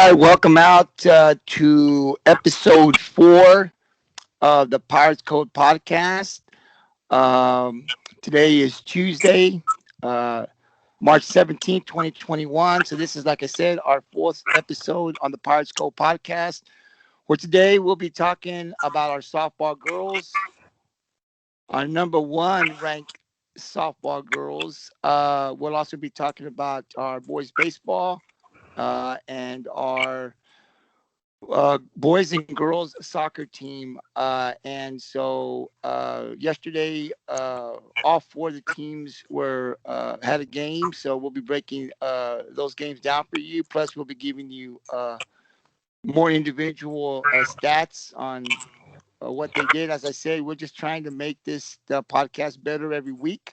right, welcome out to episode 4 of the Pirates Code podcast. Today is Tuesday, uh, March 17th, 2021. So, this is, like I said, our 4th episode on the Pirates Code podcast. For today, we'll be talking about our softball girls, our number one ranked softball girls. We'll also be talking about our boys baseball and our boys and girls soccer team. Yesterday, all four of the teams were had a game. So we'll be breaking those games down for you. Plus, we'll be giving you more individual stats on what they did. As I say, we're just trying to make this podcast better every week.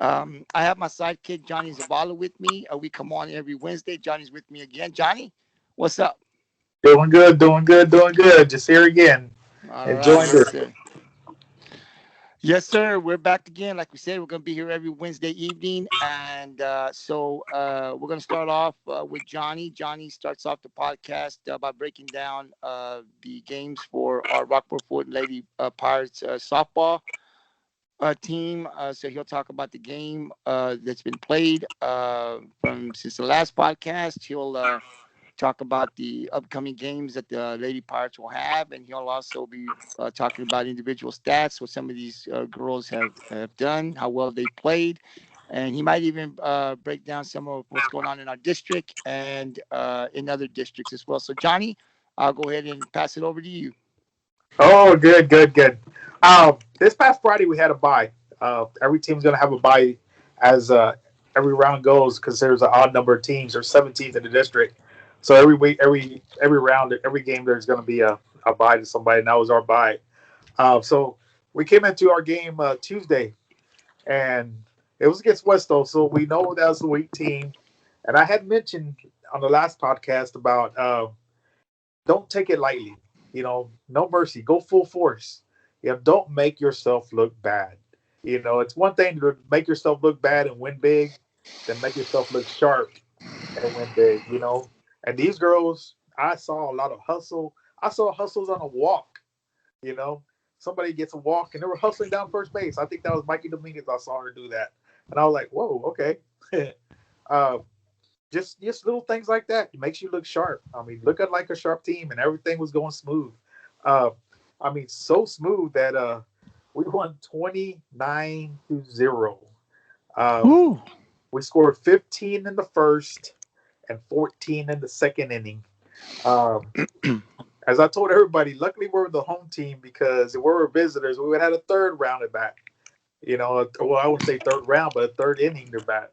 I have my sidekick Johnny Zavala with me. We come on every Wednesday. Johnny's with me again. Johnny, what's up? Doing good, doing good, doing good. Just here again. All right, Enjoying yes, this. sir. Yes, sir. We're back again. Like we said, we're going to be here every Wednesday evening. We're going to start off with Johnny. Johnny starts off the podcast by breaking down the games for our Rockport-Fulton Lady Pirates softball team. So he'll talk about the game that's been played from since the last podcast. He'll talk about the upcoming games that the Lady Pirates will have, and he'll also be talking about individual stats, what some of these girls have done, how well they played, and he might even break down some of what's going on in our district and in other districts as well. So, Johnny, I'll go ahead and pass it over to you. Oh, good, good, good. This past Friday we had a bye. Every team's gonna have a bye as every round goes because there's an odd number of teams. There's 17 in the district, so every week, every round, every game, there's gonna be a bye to somebody. And that was our bye. So we came into our game Tuesday, and it was against West Oso. So we know that was a weak team. And I had mentioned on the last podcast about don't take it lightly. No mercy. Go full force. Don't make yourself look bad. It's one thing to make yourself look bad and win big, than make yourself look sharp and win big. And these girls, I saw a lot of hustle. I saw hustles on a walk. You know, somebody gets a walk and they were hustling down first base. I think that was Mikey Dominguez. I saw her do that, and I was like, whoa, okay. uh, just little things like that. It makes you look sharp. I mean, look at like a sharp team, and everything was going smooth. Uh, I mean, so smooth that we won 29-0. Um, Woo. we scored 15 in the first and 14 in the second inning. Um, as I told everybody, luckily we're the home team because if we were visitors, we would have had a third round at bat. Well, I wouldn't say third round, but a third inning to bat.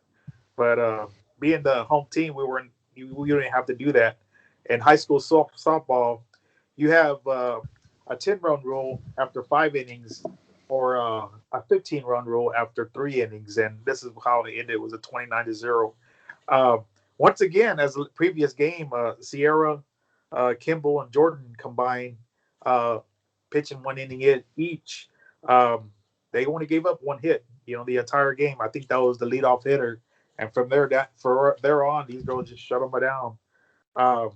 But being the home team, we didn't have to do that. In high school softball, you have a 10-run rule after 5 innings, or a 15-run rule after 3 innings, and this is how it ended. It was a 29-0. Uh, Once again, as the previous game, Sierra, Kimball, and Jordan combined, uh, pitching 1 inning each. Um, they only gave up one hit, the entire game. I think that was the leadoff hitter, and from there on, these girls just shut them down. Um,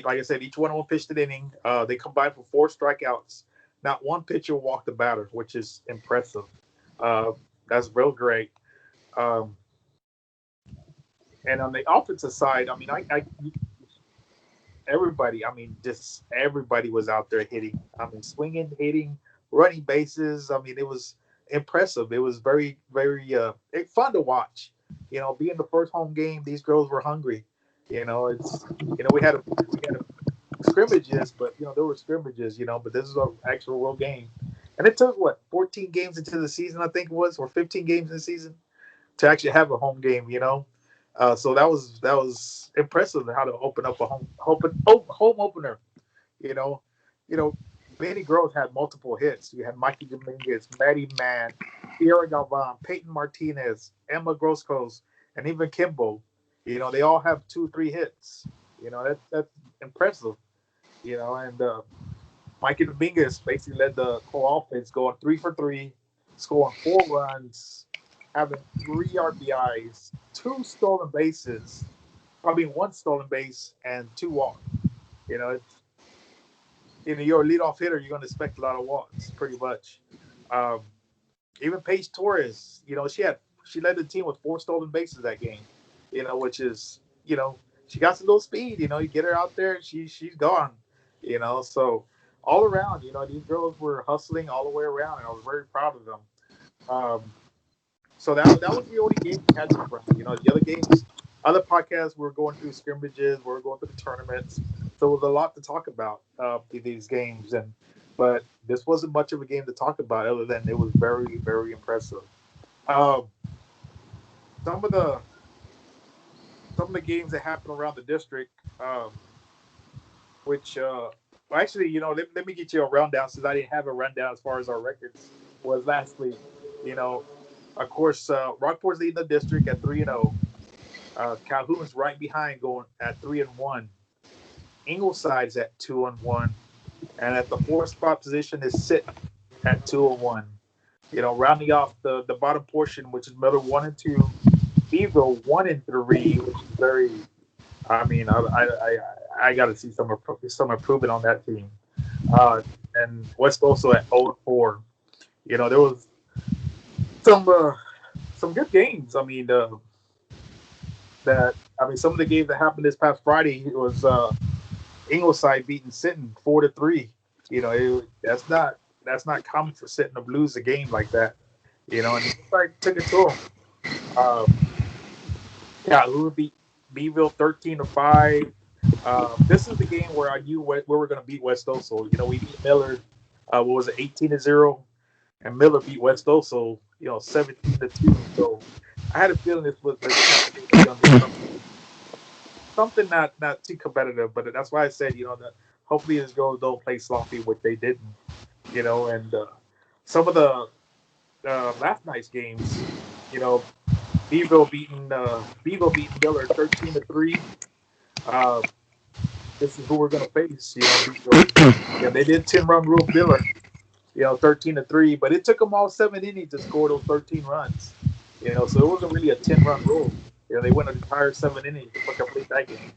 like I said, each one of them pitched an inning. They combined for 4 strikeouts. Not one pitcher walked the batter, which is impressive. Uh, that's real great. Um, and on the offensive side, I mean, everybody, I mean, just everybody was out there hitting. I mean, swinging, hitting, running bases. I mean, it was impressive. It was very, very fun to watch. Being the first home game, these girls were hungry. We had scrimmages, but there were scrimmages. But this is an actual real game, and it took 14 games into the season, I think it was, or 15 games in the season to actually have a home game. So that was impressive how to open up a home opener. You know, you know, many girls had multiple hits. You had Mikey Dominguez, Maddie Mann, Sierra Galvan, Peyton Martinez, Emma Groscos, and even Kimbo. They all have 2, 3 hits. That's impressive. And Mikey Dominguez basically led the whole offense, going 3 for 3, scoring 4 runs, having 3 RBIs, 2 stolen bases. one stolen base and 2 walks. You know, you're a leadoff hitter, you're going to expect a lot of walks, pretty much. Um, Even Paige Torres, she led the team with 4 stolen bases that game. Which is she got some little speed. You get her out there, and she's gone. So all around, these girls were hustling all the way around, and I was very proud of them. Um, so that was the only game we had this round. The other games, other podcasts, we were going through scrimmages, we were going through the tournaments. So it was a lot to talk about these games, but this wasn't much of a game to talk about, other than it was very, very impressive. Um, some of the some of the games that happened around the district, which well, actually, let me get you a rundown, since I didn't have a rundown as far as our records was last week. You know, of course, Rockport's leading the district at 3-0. Calhoun's right behind, going at 3-1. Ingleside's at 2-1, and at the fourth spot position is Sit at 2-1. Rounding off the bottom portion, which is Miller 1-2, Beeville 1-3, which is very. I mean, I got to see some improvement on that team. And West Oso at 0-4. There was some some good games. Some of the games that happened this past Friday, it was Ingleside beating Sinton 4-3. That's not common for Sinton to lose a game like that. And Ingleside took it to them. Calhoun beat Beeville 13-5. This is the game where I knew where we were going to beat West Oso. We beat Miller. What was it, 18-0, and Miller beat West Oso, 17-2. So I had a feeling this was going to be something not too competitive. But that's why I said, that hopefully these girls don't play sloppy, which they didn't. And some of the last night's games, Beeville beating Miller 13-3. This is who we're going to face. They did 10-run rule Miller, 13-3, but it took them all 7 innings to score those 13 runs. So it wasn't really a 10-run rule. They went an entire 7 innings to complete that game.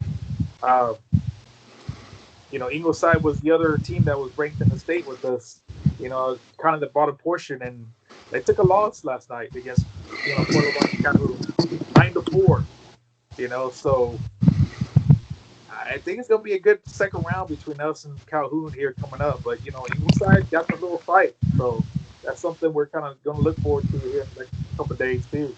Ingleside was the other team that was ranked in the state with us. Kind of the bottom portion, and they took a loss last night against Calhoun, 9-4. So I think it's going to be a good second round between us and Calhoun here coming up. But, Ingleside got a little fight. So that's something we're kind of going to look forward to here in the next couple of days, too.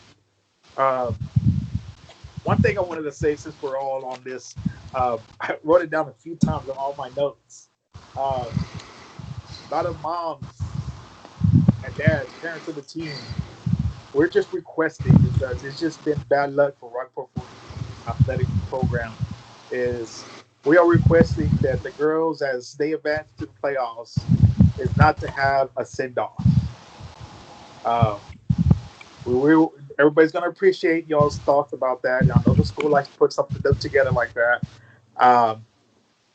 One thing I wanted to say, since we're all on this, I wrote it down a few times on all my notes. A lot of moms and dads, parents of the team, we're just requesting, because it's just been bad luck for Rockport-Fulton athletic program. We are requesting that the girls, as they advance to the playoffs, is not to have a send-off. Everybody's going to appreciate y'all's thoughts about that. I know the school likes to put something together like that.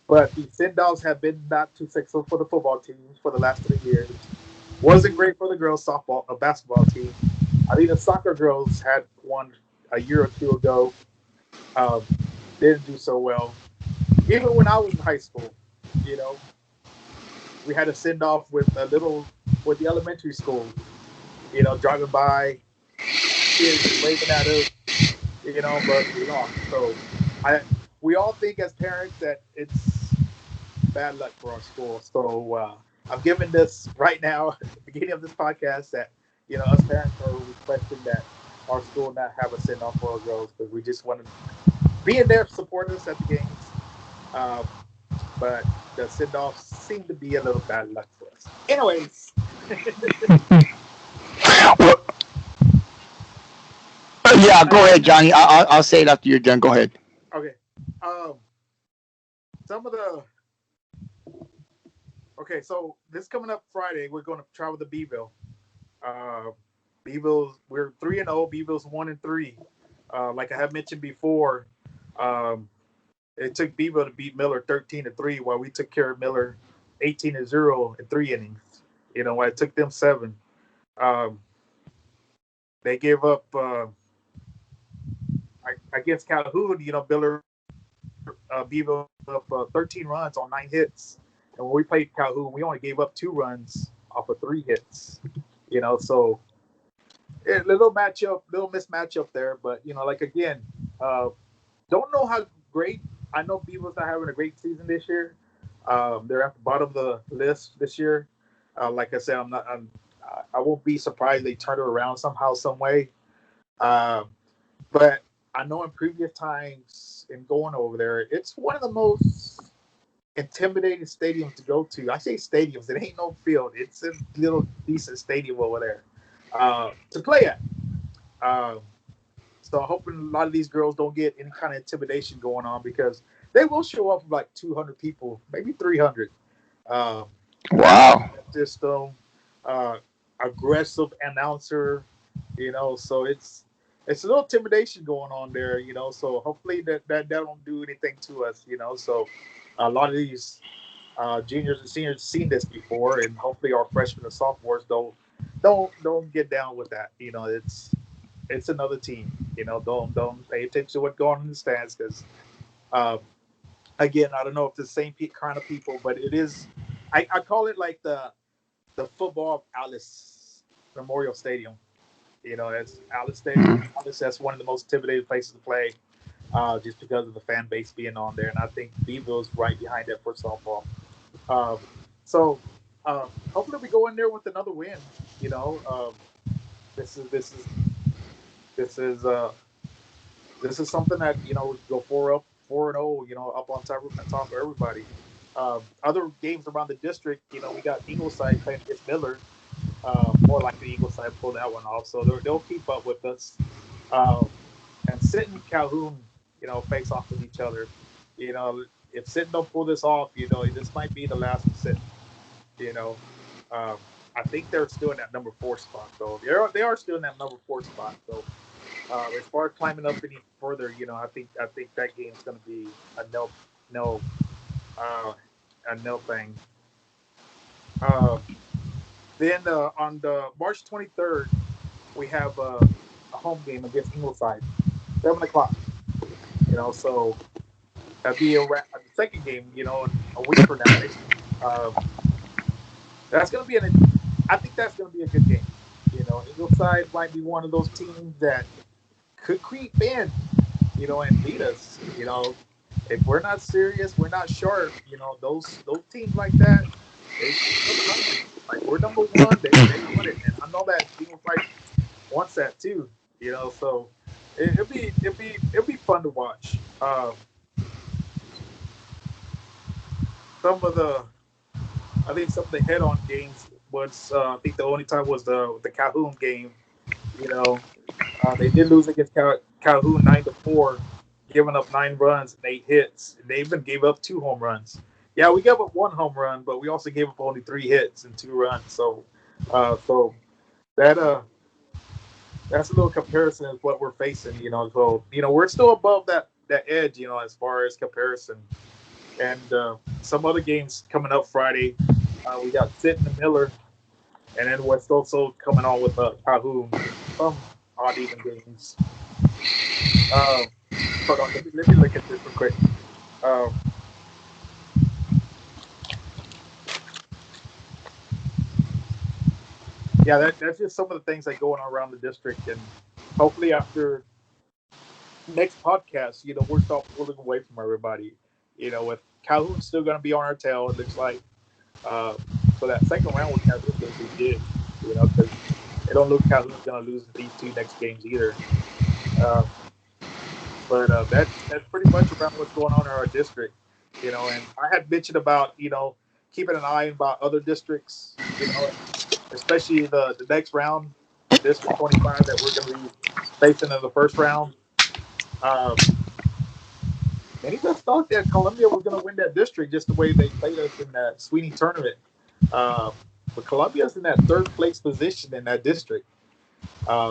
But the send-offs have been not too successful for the football teams for the last 3 years. Wasn't great for the girls' basketball team. I think the soccer girls had one a year or two ago. Didn't do so well. Even when I was in high school, we had a send off with the elementary schools. Driving by, kids waving at us. But we lost. So we all think as parents that it's bad luck for our school. So I'm giving this right now at the beginning of this podcast that us parents are requesting that our school not have a send off for our girls, because we just want to be in there, support us at the games. But the send offs seem to be a little bad luck for us. Anyways. Well, yeah, go ahead, Johnny. I'll say it after you're done. Go ahead. Okay. Some of the. Okay, so this coming up Friday, we're going to travel to Beeville. We're 3-0. Beeville's 1-3. Like I have mentioned before, it took Beeville to beat Miller 13-3, while we took care of Miller 18-0 in 3 innings. It took them 7. They gave up. against Calhoun, Beeville gave up 13 runs on 9 hits, and when we played Calhoun, we only gave up 2 runs off of 3 hits. So little mismatch up there, but like again, uh, don't know how great. I know Beaville's not having a great season this year. They're at the bottom of the list this year. Like I said, I won't be surprised they turn it around somehow, some way. Um, but I know in previous times in going over there, it's one of the most intimidating stadiums to go to. I say stadiums; it ain't no field. It's a little decent stadium over there to play at. Um, so I'm hoping a lot of these girls don't get any kind of intimidation going on because they will show up with like 200 people, maybe 300. Um, Wow. system, uh, aggressive announcer, so it's a little intimidation going on there, so hopefully that don't do anything to us, so a lot of these juniors and seniors seen this before, and hopefully our freshmen and sophomores don't get down with that. It's another team. Don't pay attention to what's going on in the stands because um, again, I don't know if it's the same kind of people, but it is. I call it like the football of Alice Memorial Stadium. It's Alice Stadium. Alice, that's one of the most intimidating places to play, just because of the fan base being on there, and I think Beeville is right behind it for softball. Um, so hopefully we go in there with another win. You know, this is this is this is this is something that we go 4-0. Up on top of everybody. Other games around the district, we got Ingleside playing against Miller. More like the Ingleside pull that one off, so they'll keep up with us. Um, and Sinton and Calhoun, face off with each other. If Sinton don't pull this off, this might be the last of Sinton. You know, um, I think they're still in that number 4 spot, though. They are still in that number 4 spot. So as far as climbing up any further, I think that game's going to be a no uh, a no thing. Uh, then on the March 23rd, we have a home game against Ingleside, 7 o'clock. So that'd be the second game. A week from now. Um, that's going to be I think that's going to be a good game. Ingleside might be one of those teams that could creep in, and beat us. If we're not serious, we're not sharp. Those teams like that, they like we're number one. They want it, and I know that Ingleside wants that too. So it'll be fun to watch. Some of the I think some of the head-on games was I think the only time was the Calhoun game. You know, they did lose against Calhoun 9-4, giving up 9 runs and 8 hits. They even gave up 2 home runs. Yeah, we gave up 1 home run, but we also gave up only 3 hits and 2 runs. So that that's a little comparison of what we're facing. So we're still above that edge. As far as comparison, and some other games coming up Friday. We got Sinton and Miller, and then West Oso coming on with Calhoun. Some odd even games. Uh, Hold on, let me look at this real quick. Um, yeah, that's just some of the things that going on around the district, and hopefully after next podcast, we're start pulling away from everybody. With Calhoun still going to be on our tail, it looks like. Uh, so that second round with Calhoun going to be big, because it don't look Calhoun's going to lose these 2 next games either. Uh, but that's pretty much around what's going on in our district. And I had mentioned about keeping an eye about other districts. Especially the next round, District 25 that we're going to be facing in the first round. Um, Many of us thought that Columbia was going to win that district just the way they played us in that Sweeney tournament. Uh, but Columbia's in that third place position in that district.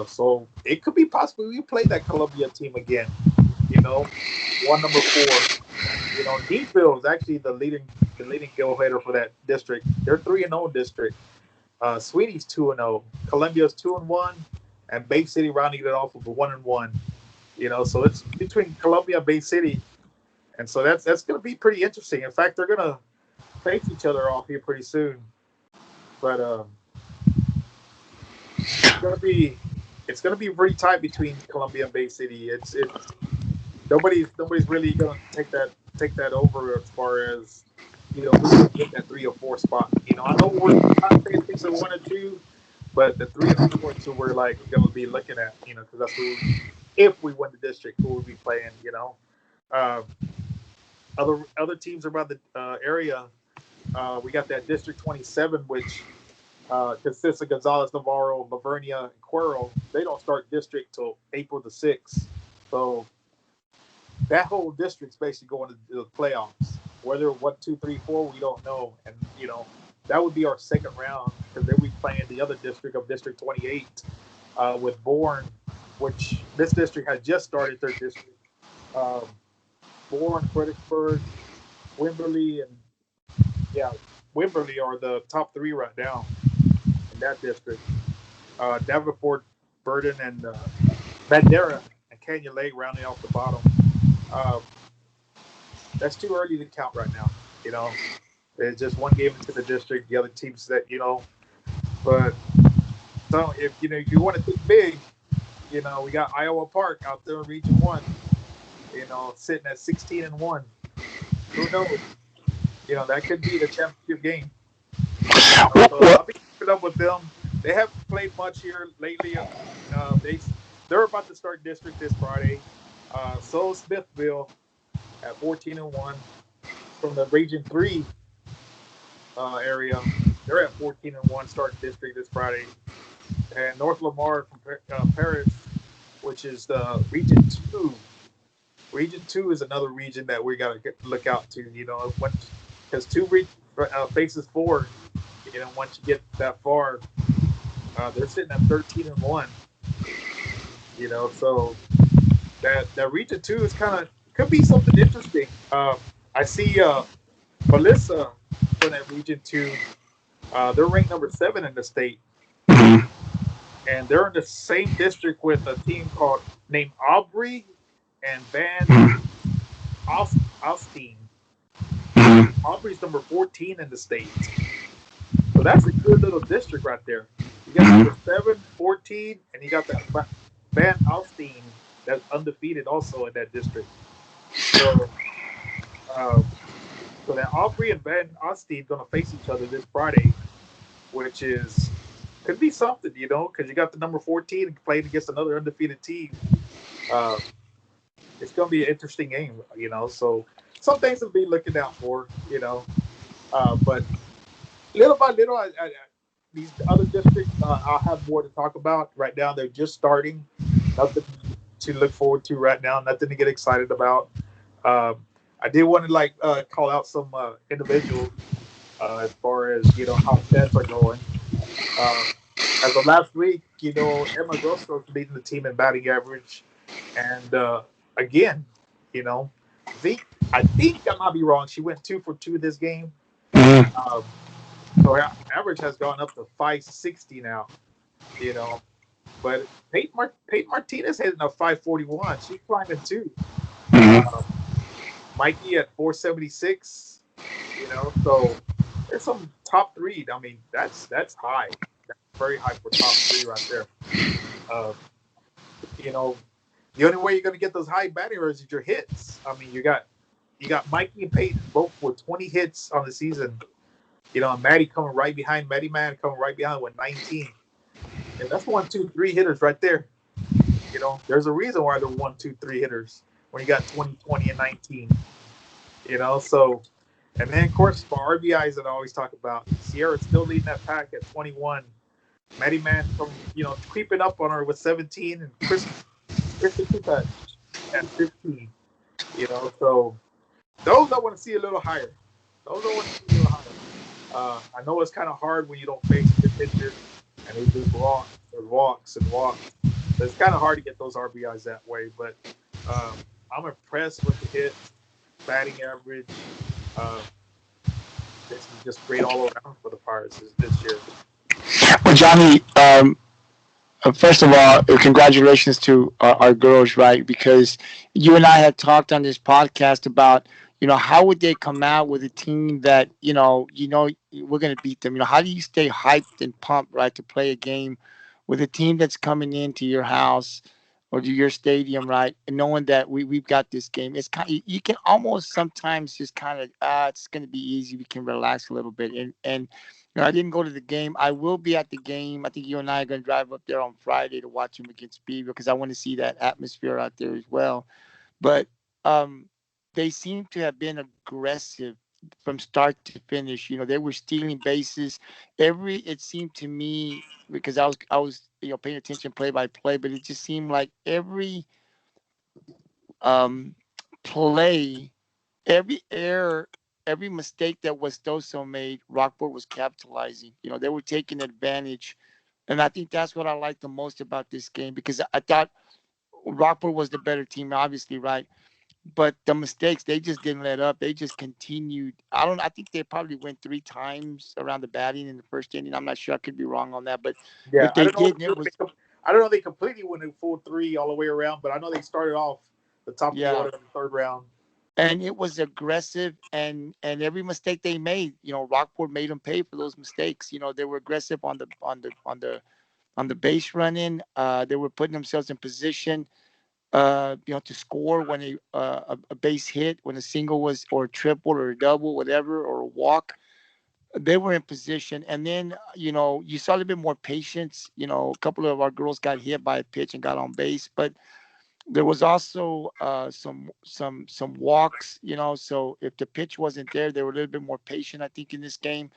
So it could be possible we play that Columbia team again. One number 4. Beeville is actually the leading go header for that district. They're 3-0 district. Sweeney's 2-0. Columbia's 2-1, and Bay City rounding it off with a 1-1. So it's between Columbia and Bay City, and so that's going to be pretty interesting. In fact, they're going to face each other off here pretty soon. But it's going to be pretty tight between Columbia and Bay City. It's nobody's really going to take that over as far as who's going to get that 3 or 4 spot. I know we're not saying things are 1 or 2, but the 3 and 4 is who we're like going to be looking at. Because that's who, if we win the district, who we'll be playing. Um, other teams around the area. We got that District 27, which consists of Gonzales, Navarro, Lavernia, and Cuero. They don't start district till April the 6th. So that whole district's basically going to the playoffs. Whether 1, 2, 3, 4, we don't know. And, that would be our second round because then we playing the other district of District 28 with Bourne, which this district has just started their district. Bourne, Fredericksburg, Wimberley, and Wimberley are the top 3 right now in that district. Davenport, Burden, and Bandera and Canyon Lake rounding off the bottom. That's too early to count right now. There's just one game into the district. The other teams that but so if you want to think big, we got Iowa Park out there in Region 1. Sitting at 16-1. Who knows? That could be the championship game. So I'll be keeping up with them. They haven't played much here lately. They're about to start district this Friday. So Smithville at 14-1 from the Region 3 area. They're at 14-1 starting district this Friday. And North Lamar from Paris, which is the Region 2. Region 2 is another region that we got to look out to, because 2 faces 4, once you get that far, they're sitting at 13-1, so that Region 2 is could be something interesting. I see Melissa from that Region 2, they're ranked number 7 in the state, and they're in the same district with a team named Aubrey and Van Alstein. Aubrey's number 14 in the state. So that's a good little district right there. You got number 7, 14, and you got that Van Alstein that's undefeated also in that district. So that Aubrey and Van Alstein going to face each other this Friday, which could be something, because you got the number 14 playing against another undefeated team. It's going to be an interesting game, so some things to be looking out for, but little by little, these other districts, I'll have more to talk about. Right now, they're just starting. Nothing to look forward to right now, nothing to get excited about. I did want to call out some individuals as far as, how stats are going. As of last week, Emma Grosso is leading the team in batting average. And again, I think I might be wrong. She went 2 for 2 this game. So her average has gone up to 560 now. But Peyton Martinez hitting a 541. She's climbing too. Mikey at 476. So there's some top 3. I mean, that's high. That's very high for top 3 right there. The only way you're going to get those high batting averages is your hits. I mean, you got Mikey and Peyton both with 20 hits on the season. And Maddie coming right behind. Maddie Man coming right behind with 19. And that's 1, 2, 3 hitters right there. There's a reason why they're 1, 2, 3 hitters when you got 20, 20, and 19. So, and then of course for RBIs that I always talk about, Sierra's still leading that pack at 21. Maddie Man from creeping up on her with 17, and Kristen Kuta at 15. So those I want to see a little higher. I know it's kind of hard when you don't face good pitchers and they just walks. So it's kind of hard to get those RBIs that way. But I'm impressed with the hits, batting average. This is just great all around for the Pirates this year. Well, Johnny, First of all, congratulations to our girls, right? Because you and I had talked on this podcast about, how would they come out with a team that, we're going to beat them. How do you stay hyped and pumped, right, to play a game with a team that's coming into your house or to your stadium, right, and knowing that we've got this game. It's kind, you can almost sometimes just kind of, it's going to be easy. We can relax a little bit, and I didn't go to the game. I will be at the game. I think you and I are going to drive up there on Friday to watch them against Beeville because I want to see that atmosphere out there as well. But um, they seem to have been aggressive from start to finish. They were stealing bases. It seemed to me because I was paying attention play by play, but it just seemed like every um, play, every error, every mistake that West Oso made, Rockport was capitalizing. They were taking advantage. And I think that's what I like the most about this game because I thought Rockport was the better team, obviously, right? But the mistakes, they just didn't let up. They just continued. I think they probably went 3 times around the batting in the first inning. I'm not sure. I could be wrong on that, but Yeah, if I they don't know. did, and it was, I don't know if they completely went in full three all the way around, but I know they started off the top of the yeah. order in the third round. And it was aggressive, and every mistake they made, Rockport made them pay for those mistakes. They were aggressive on the base running. They were putting themselves in position, to score when a base hit, when a single was, or a triple or a double, whatever, or a walk. They were in position, and then you saw a little bit more patience. A couple of our girls got hit by a pitch and got on base, but there was also some walks. So if the pitch wasn't there, they were a little bit more patient, I think, in this game.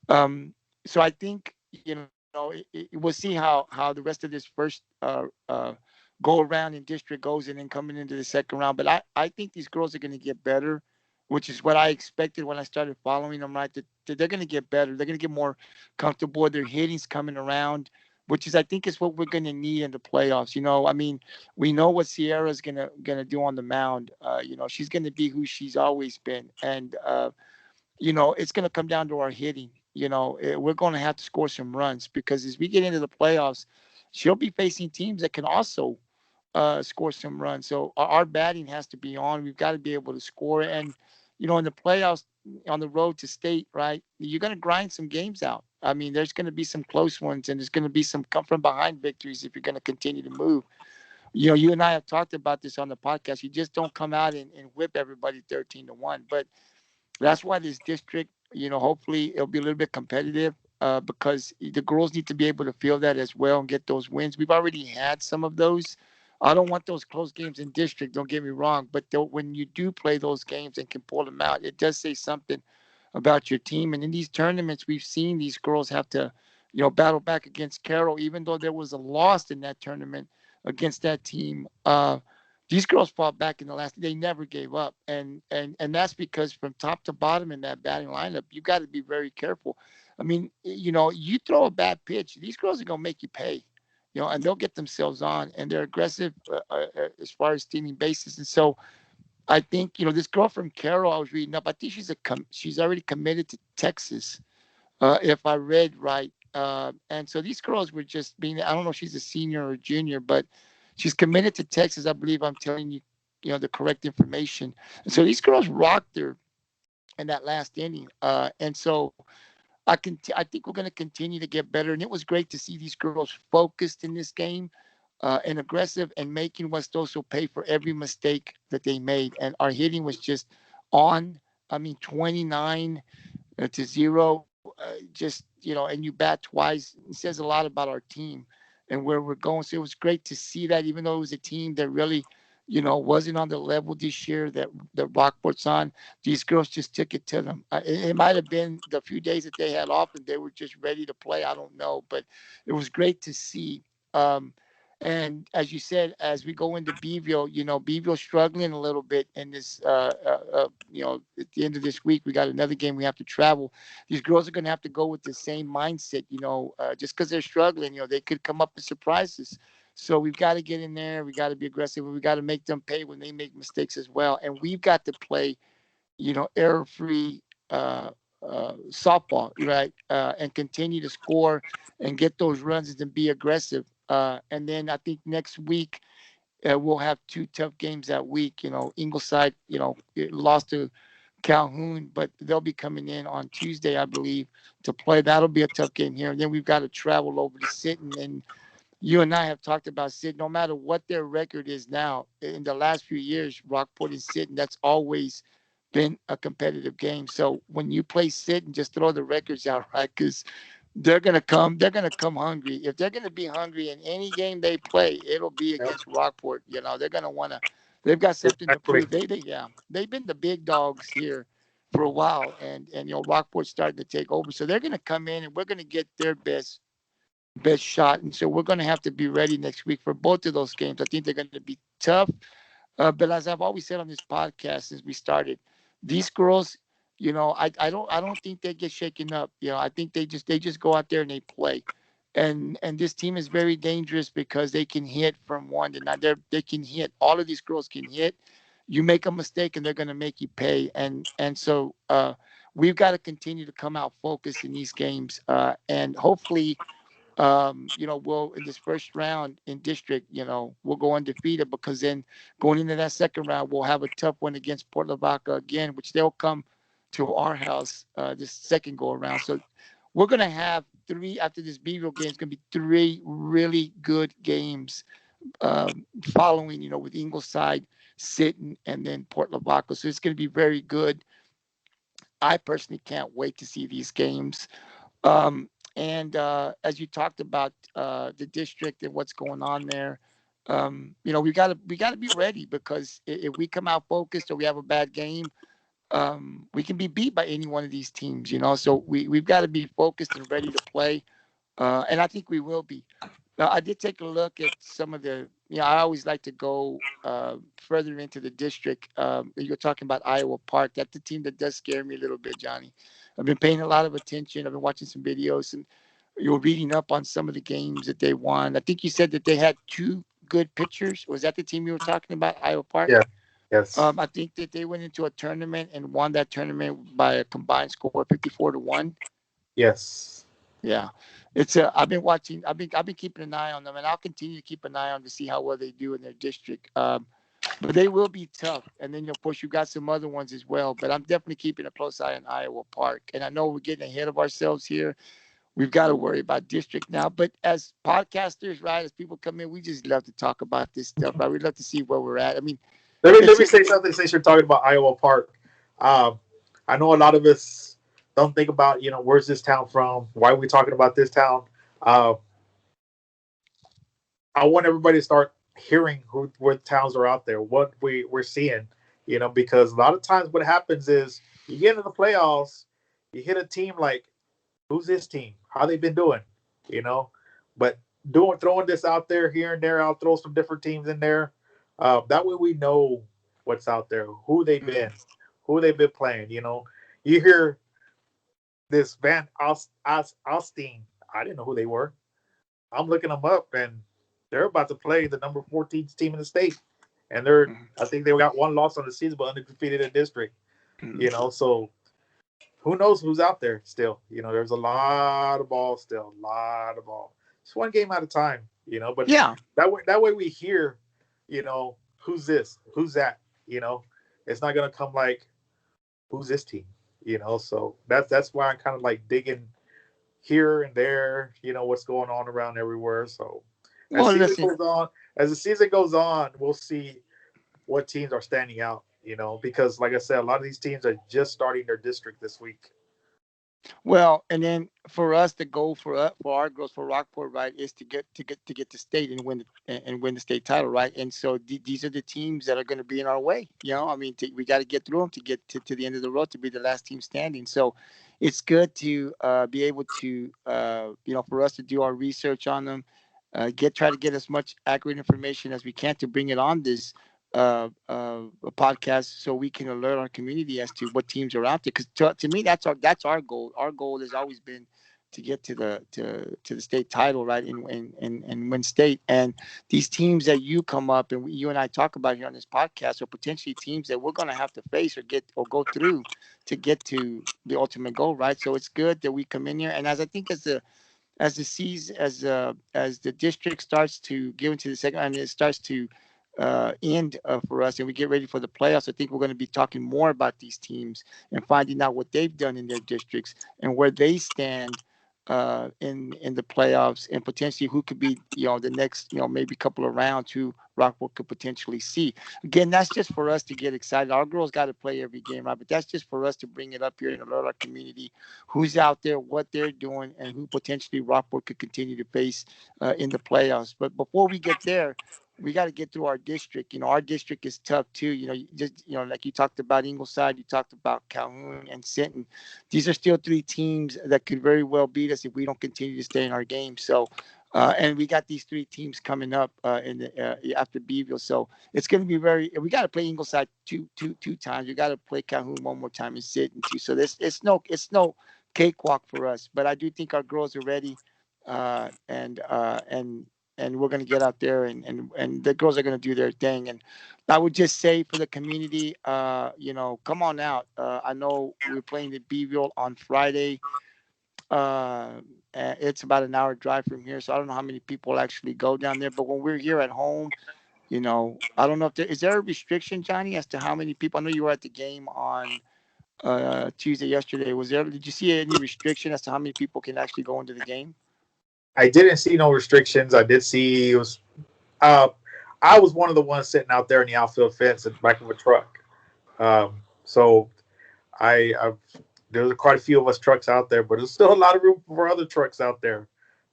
So I think we'll see how the rest of this first go around in district goes, and then coming into the second round. But I think these girls are going to get better, which is what I expected when I started following them. Right, that they're going to get better. They're going to get more comfortable. Their hitting's coming around, which is I think is what we're going to need in the playoffs. I mean, we know what Sierra's gonna do on the mound. She's going to be who she's always been, and it's going to come down to our hitting. We're going to have to score some runs because as we get into the playoffs, she'll be facing teams that can also score some runs. So our batting has to be on. We've got to be able to score. And, in the playoffs on the road to state, right, you're going to grind some games out. I mean, there's going to be some close ones, and there's going to be some come from behind victories if you're going to continue to move. You and I have talked about this on the podcast. You just don't come out and whip everybody 13-1. But that's why this district, hopefully it'll be a little bit competitive because the girls need to be able to feel that as well and get those wins. We've already had some of those. I don't want those close games in district, don't get me wrong, but when you do play those games and can pull them out, it does say something about your team. And in these tournaments, we've seen these girls have to, battle back against Carroll, even though there was a loss in that tournament against that team. These girls fought back in the last. They never gave up, and that's because from top to bottom in that batting lineup, you got to be very careful. I mean, you throw a bad pitch, these girls are gonna make you pay, and they'll get themselves on, and they're aggressive as far as stealing bases, and so I think this girl from Carroll I was reading up. I think she's already committed to Texas, if I read right. And so these girls were just being. I don't know if she's a senior or a junior, but she's committed to Texas. I believe I'm telling you, the correct information. And so these girls rocked her in that last inning. And so I think we're going to continue to get better. And it was great to see these girls focused in this game. And aggressive and making West Oso pay for every mistake that they made. And our hitting was just on. I mean, 29 to 0. Just and you bat twice. It says a lot about our team and where we're going. So it was great to see that, even though it was a team that really, wasn't on the level this year that Rockport's on. These girls just took it to them. It might have been the few days that they had off and they were just ready to play. I don't know, but it was great to see. Um, and as you said, as we go into Beeville, Beeville struggling a little bit in this. At the end of this week, we got another game we have to travel. These girls are going to have to go with the same mindset. Just because they're struggling, they could come up and surprise us. So we've got to get in there. We got to be aggressive. We got to make them pay when they make mistakes as well. And we've got to play, error-free softball, right? And continue to score and get those runs and be aggressive. And then I think next week we'll have two tough games that week. Ingleside, it lost to Calhoun, but they'll be coming in on Tuesday, I believe, to play. That'll be a tough game here. And then we've got to travel over to Sinton. And you and I have talked about Sinton. No matter what their record is now, in the last few years, Rockport and Sinton, that's always been a competitive game. So when you play Sinton, just throw the records out, right? Because they're gonna come hungry. If they're gonna be hungry in any game they play, it'll be Yep. against Rockport. They're gonna wanna. They've got something to Exactly. prove. Yeah, they've been the big dogs here for a while, and Rockport's starting to take over. So they're gonna come in, and we're gonna get their best shot. And so we're gonna have to be ready next week for both of those games. I think they're gonna be tough. But as I've always said on this podcast since we started, these girls, I don't think they get shaken up. I think they just go out there and they play. And this team is very dangerous because they can hit from one to nine. They can hit. All of these girls can hit. You make a mistake and they're going to make you pay. And so we've got to continue to come out focused in these games. And hopefully we'll in this first round in district, we'll go undefeated because then going into that second round, we'll have a tough one against Port Lavaca again, which they'll come to our house this second go around. So we're gonna have three after this Beeville game. It's gonna be three really good games following, with Ingleside, Sitton, and then Port Lavaca. So it's gonna be very good. I personally can't wait to see these games. And as you talked about the district and what's going on there, we gotta be ready because if we come out focused or we have a bad game, we can be beat by any one of these teams. So we've got to be focused and ready to play, and I think we will be. Now, I did take a look at some of I always like to go further into the district. You're talking about Iowa Park. That's the team that does scare me a little bit, Johnny. I've been paying a lot of attention. I've been watching some videos and you're reading up on some of the games that they won. I think you said that they had two good pitchers. Was that the team you were talking about, Iowa Yeah. Park? Yes. I think that they went into a tournament and won that tournament by a combined score of 54-1. Yes. Yeah, I've been watching. I've been keeping an eye on them, and I'll continue to keep an eye on to see how well they do in their district. But they will be tough. And then of course you got some other ones as well. But I'm definitely keeping a close eye on Iowa Park. And I know we're getting ahead of ourselves here. We've got to worry about district now. But as podcasters, right, as people come in, we just love to talk about this stuff. Right, we'd love to see where we're at. I mean, Let it's me say something since you're talking about Iowa Park. Um, I know a lot of us don't think about where's this town from? Why are we talking about this town? Uh, I want everybody to start hearing what towns are out there, what we're seeing. Because a lot of times what happens is you get into the playoffs, you hit a team like, who's this team? How they been doing? You know, but throwing this out there here and there, I'll throw some different teams in there. That way we know what's out there, who they've been playing. You hear this Austin. I didn't know who they were. I'm looking them up, and they're about to play the number 14 team in the state, and I think they got one loss on the season, but undefeated in district. So who knows who's out there still? There's a lot of ball still, a lot of ball. It's one game at a time. But yeah. that way we hear, who's this, who's that. It's not gonna come like who's this team. So that's why I'm kind of like digging here and there. What's going on around everywhere. So as Well, season listen. goes on, as the season goes on, we'll see what teams are standing out. Because like I said, a lot of these teams are just starting their district this week. Well, and then for us, the goal for our girls for Rockport, right, is to get to state and win the state title, right? And so these are the teams that are going to be in our way. I mean, we got to get through them to get to the end of the road to be the last team standing. So it's good to be able to for us to do our research on them, try to get as much accurate information as we can to bring it on this podcast so we can alert our community as to what teams are out there. Because to me, that's our goal. Our goal has always been to get to the state title, right, and win state. And these teams that you come up and you and I talk about here on this podcast are potentially teams that we're going to have to face or go through to get to the ultimate goal, right? So it's good that we come in here, and as I think as as the season, as the district starts to get into the second, and it starts to end for us, and we get ready for the playoffs. I think we're going to be talking more about these teams and finding out what they've done in their districts and where they stand in the playoffs, and potentially who could be, the next, maybe couple of rounds who Rockport could potentially see. Again, that's just for us to get excited. Our girls got to play every game, right? But that's just for us to bring it up here and alert our community who's out there, what they're doing, and who potentially Rockport could continue to face in the playoffs. But before we get there, we got to get through our district. Our district is tough too. Like you talked about Ingleside, you talked about Calhoun and Sinton. These are still three teams that could very well beat us if we don't continue to stay in our game. So, and we got these three teams coming up after Beeville. So it's going to be we got to play Ingleside two times. We got to play Calhoun one more time and Sinton too. So it's no cakewalk for us. But I do think our girls are ready, and we're going to get out there, and the girls are going to do their thing. And I would just say for the community, come on out. I know we're playing the Beeville on Friday. It's about an hour drive from here, so I don't know how many people actually go down there. But when we're here at home, I don't know if is there a restriction, Johnny, as to how many people. I know you were at the game on Tuesday yesterday. Did you see any restriction as to how many people can actually go into the game? I didn't see no restrictions. I did see it was. Uh, I was one of the ones sitting out there in the outfield fence at the back of a truck. So I've there's quite a few of us trucks out there, but there's still a lot of room for other trucks out there.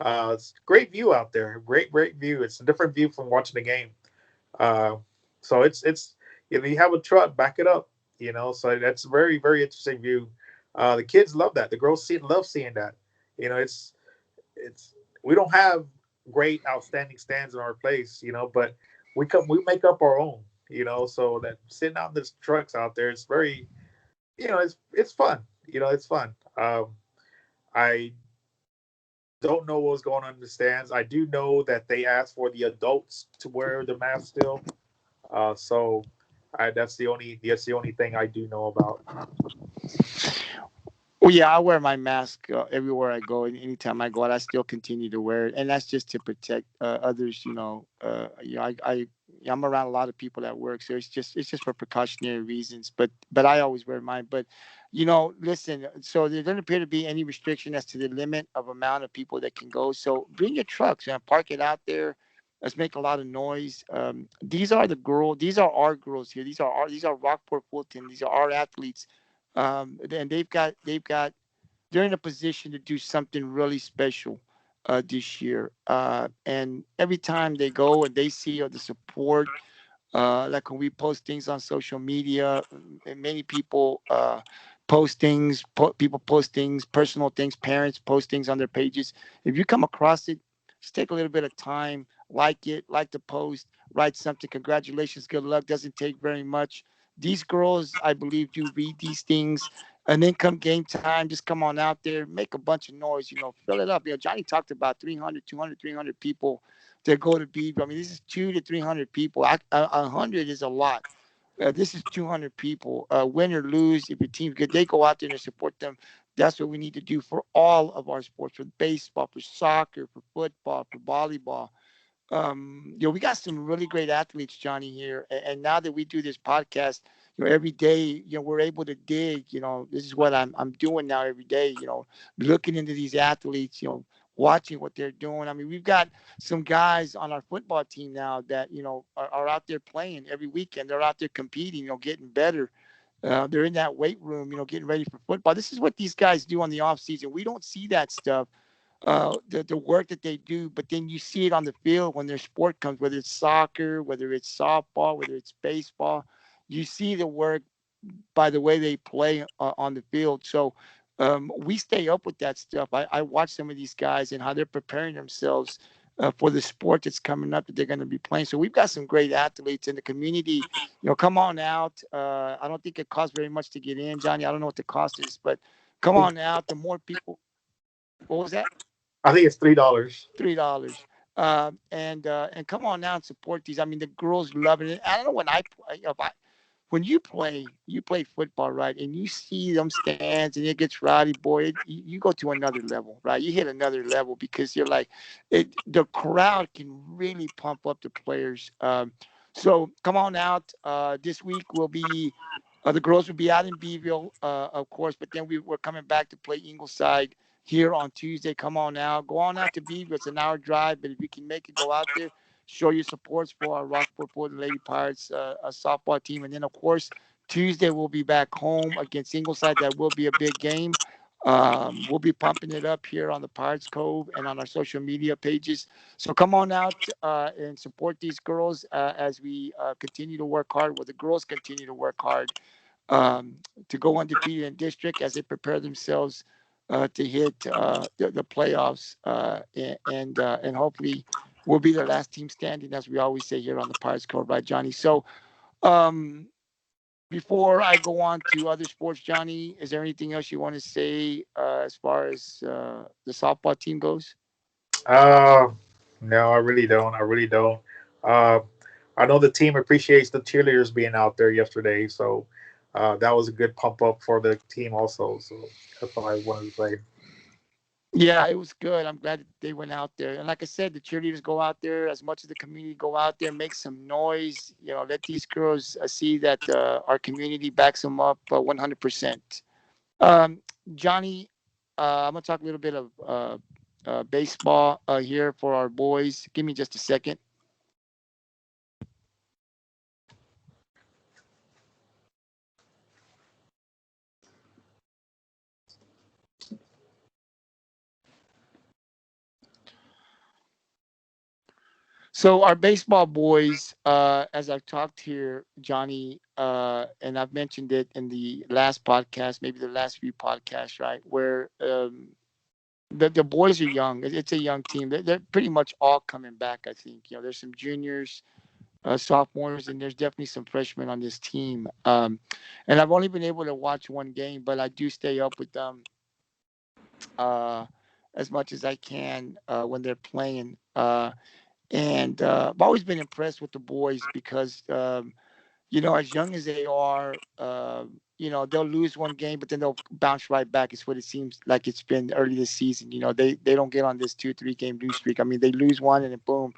It's great view out there. Great view. It's a different view from watching the game. Uh, so it's you have a truck, back it up. So that's a very interesting view. The kids love that. The girls love seeing that. It's we don't have great outstanding stands in our place, but we make up our own. So that sitting out in the trucks out there, it's very, it's fun. It's fun. I don't know what's going on in the stands. I do know that they asked for the adults to wear the mask still. So that's the only thing I do know about. Well, yeah, I wear my mask everywhere I go, and anytime I go out, I still continue to wear it, and that's just to protect others. I'm around a lot of people at work, so it's just for precautionary reasons. But I always wear mine. But listen. So there doesn't appear to be any restriction as to the limit of amount of people that can go. So bring your trucks and park it out there. Let's make a lot of noise. These are the girls. These are our girls here. These are Rockport Fulton. These are our athletes, and they're in a position to do something really special this year. And every time they go and they see the support, like when we post things on social media, and many people post things, people post things, personal things, parents post things on their pages. If you come across it, just take a little bit of time, like it, like the post, write something. Congratulations, good luck. Doesn't take very much. These girls, I believe, do read these things. And then come game time, just come on out there, make a bunch of noise, fill it up. Johnny talked about 300, 200, 300 people that go to Beeville. I mean, this is 200 to 300 people. 100 is a lot. This is 200 people. Win or lose, if your team's good, they go out there and support them. That's what we need to do for all of our sports, for baseball, for soccer, for football, for volleyball. We got some really great athletes, Johnny, here. And now that we do this podcast, every day, we're able to dig. This is what I'm doing now every day. Looking into these athletes. Watching what they're doing. I mean, we've got some guys on our football team now that are out there playing every weekend. They're out there competing. Getting better. They're in that weight room. Getting ready for football. This is what these guys do on the off season. We don't see that stuff, the work that they do, but then you see it on the field when their sport comes, whether it's soccer, whether it's softball, whether it's baseball. You see the work by the way they play on the field. So we stay up with that stuff. I watch some of these guys and how they're preparing themselves for the sport that's coming up that they're going to be playing. So we've got some great athletes in the community. Come on out. I don't think it costs very much to get in, Johnny. I don't know what the cost is, but come on out. The more people. What was that? I think it's $3. $3. And come on now and support these. I mean, the girls love it. I don't know when I when you play football, right, and you see them stands and it gets rowdy, boy, you go to another level, right? You hit another level because you're like, the crowd can really pump up the players. So come on out. This week will be the girls will be out in Beeville, of course, but then we're coming back to play Ingleside here on Tuesday. Come on out. Go on out to Beeville. It's an hour drive, but if you can make it, go out there. Show your supports for our Rockport-Fulton Lady Pirates a softball team. And then, of course, Tuesday we'll be back home against Ingleside. That will be a big game. We'll be pumping it up here on the Pirates Cove and on our social media pages. So come on out and support these girls as we continue to work hard. Well, the girls continue to work hard um, to go undefeated in district as they prepare themselves to hit the playoffs and hopefully we'll be the last team standing, as we always say here on the Pirates Code, right, Johnny? So um, before I go on to other sports, Johnny, is there anything else you want to say as far as the softball team goes? Uh, no, I really don't. I really don't. Uh, I know the team appreciates the cheerleaders being out there yesterday, so that was a good pump up for the team also. So that's all I wanted to say. Yeah, it was good. I'm glad that they went out there. And like I said, the cheerleaders go out there as much as the community go out there, make some noise. Let these girls see that our community backs them up 100%. Um, Johnny, I'm gonna talk a little bit of baseball here for our boys. Give me just a second. So our baseball boys, as I've talked here, Johnny, and I've mentioned it in the last podcast, maybe the last few podcasts, right, where the boys are young. It's a young team. They're pretty much all coming back. I think there's some juniors, sophomores, and there's definitely some freshmen on this team. And I've only been able to watch one game, but I do stay up with them uh, as much as I can when they're playing. And I've always been impressed with the boys because as young as they are, they'll lose one game, but then they'll bounce right back. It's what it seems like it's been early this season. They don't get on this 2-3 game lose streak. I mean, they lose one and then boom,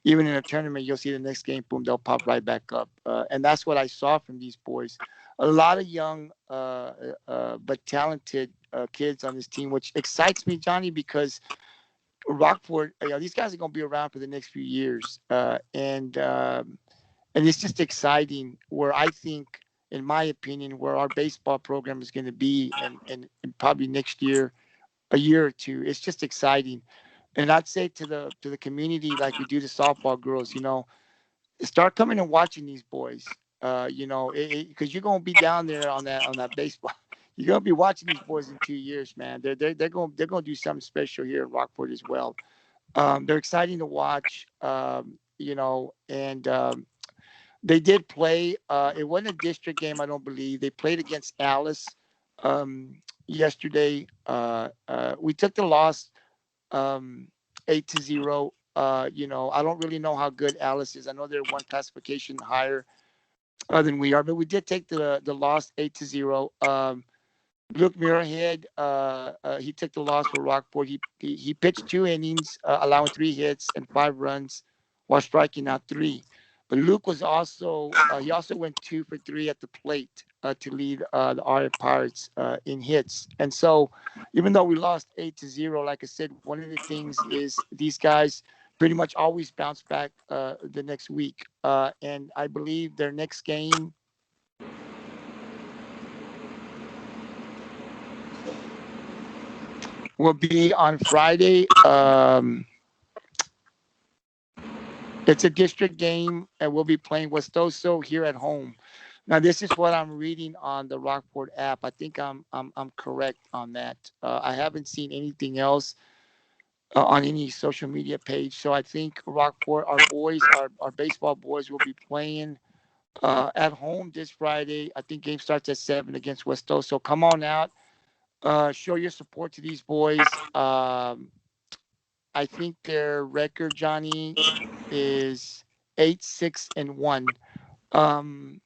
even in a tournament, you'll see the next game, boom, they'll pop right back up. And that's what I saw from these boys. A lot of young, but talented kids on this team, which excites me, Johnny, because Rockford, these guys are going to be around for the next few years. And it's just exciting where I think, in my opinion, where our baseball program is going to be and probably next year, a year or two. It's just exciting. And I'd say to the community, like we do the softball girls, start coming and watching these boys. Because you're gonna be down there on that baseball. You're gonna be watching these boys in 2 years, man. They're gonna do something special here in Rockport as well. They're exciting to watch. And they did play. It wasn't a district game, I don't believe. They played against Alice yesterday. We took the loss 8-0. I don't really know how good Alice is. I know they're one classification higher than we are, but we did take the loss 8-0. Luke Muirhead, he took the loss for Rockport. He pitched 2 innings, allowing 3 hits and 5 runs, while striking out 3. But Luke was he also went 2 for 3 at the plate to lead the RF Pirates in hits. And so, even though we lost 8-0, like I said, one of the things is these guys pretty much always bounce back the next week. And I believe their next game will be on Friday. It's a district game, and we'll be playing West Oso here at home. Now, this is what I'm reading on the Rockport app. I think I'm correct on that. I haven't seen anything else on any social media page. So I think Rockport, our boys, our baseball boys, will be playing at home this Friday. I think game starts at 7 against West Oso. Come on out, show your support to these boys. I think their record, Johnny, is 8-6-1. Um,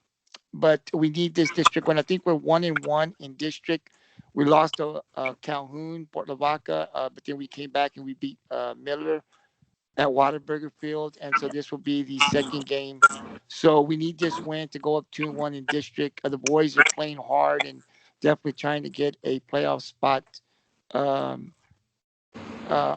but we need this district one. I think we're 1-1 in district. We lost to Calhoun, Port Lavaca, but then we came back and we beat Miller at Whataburger Field, and so this will be the second game. So we need this win to go up 2-1 in district. The boys are playing hard and definitely trying to get a playoff spot, um, uh,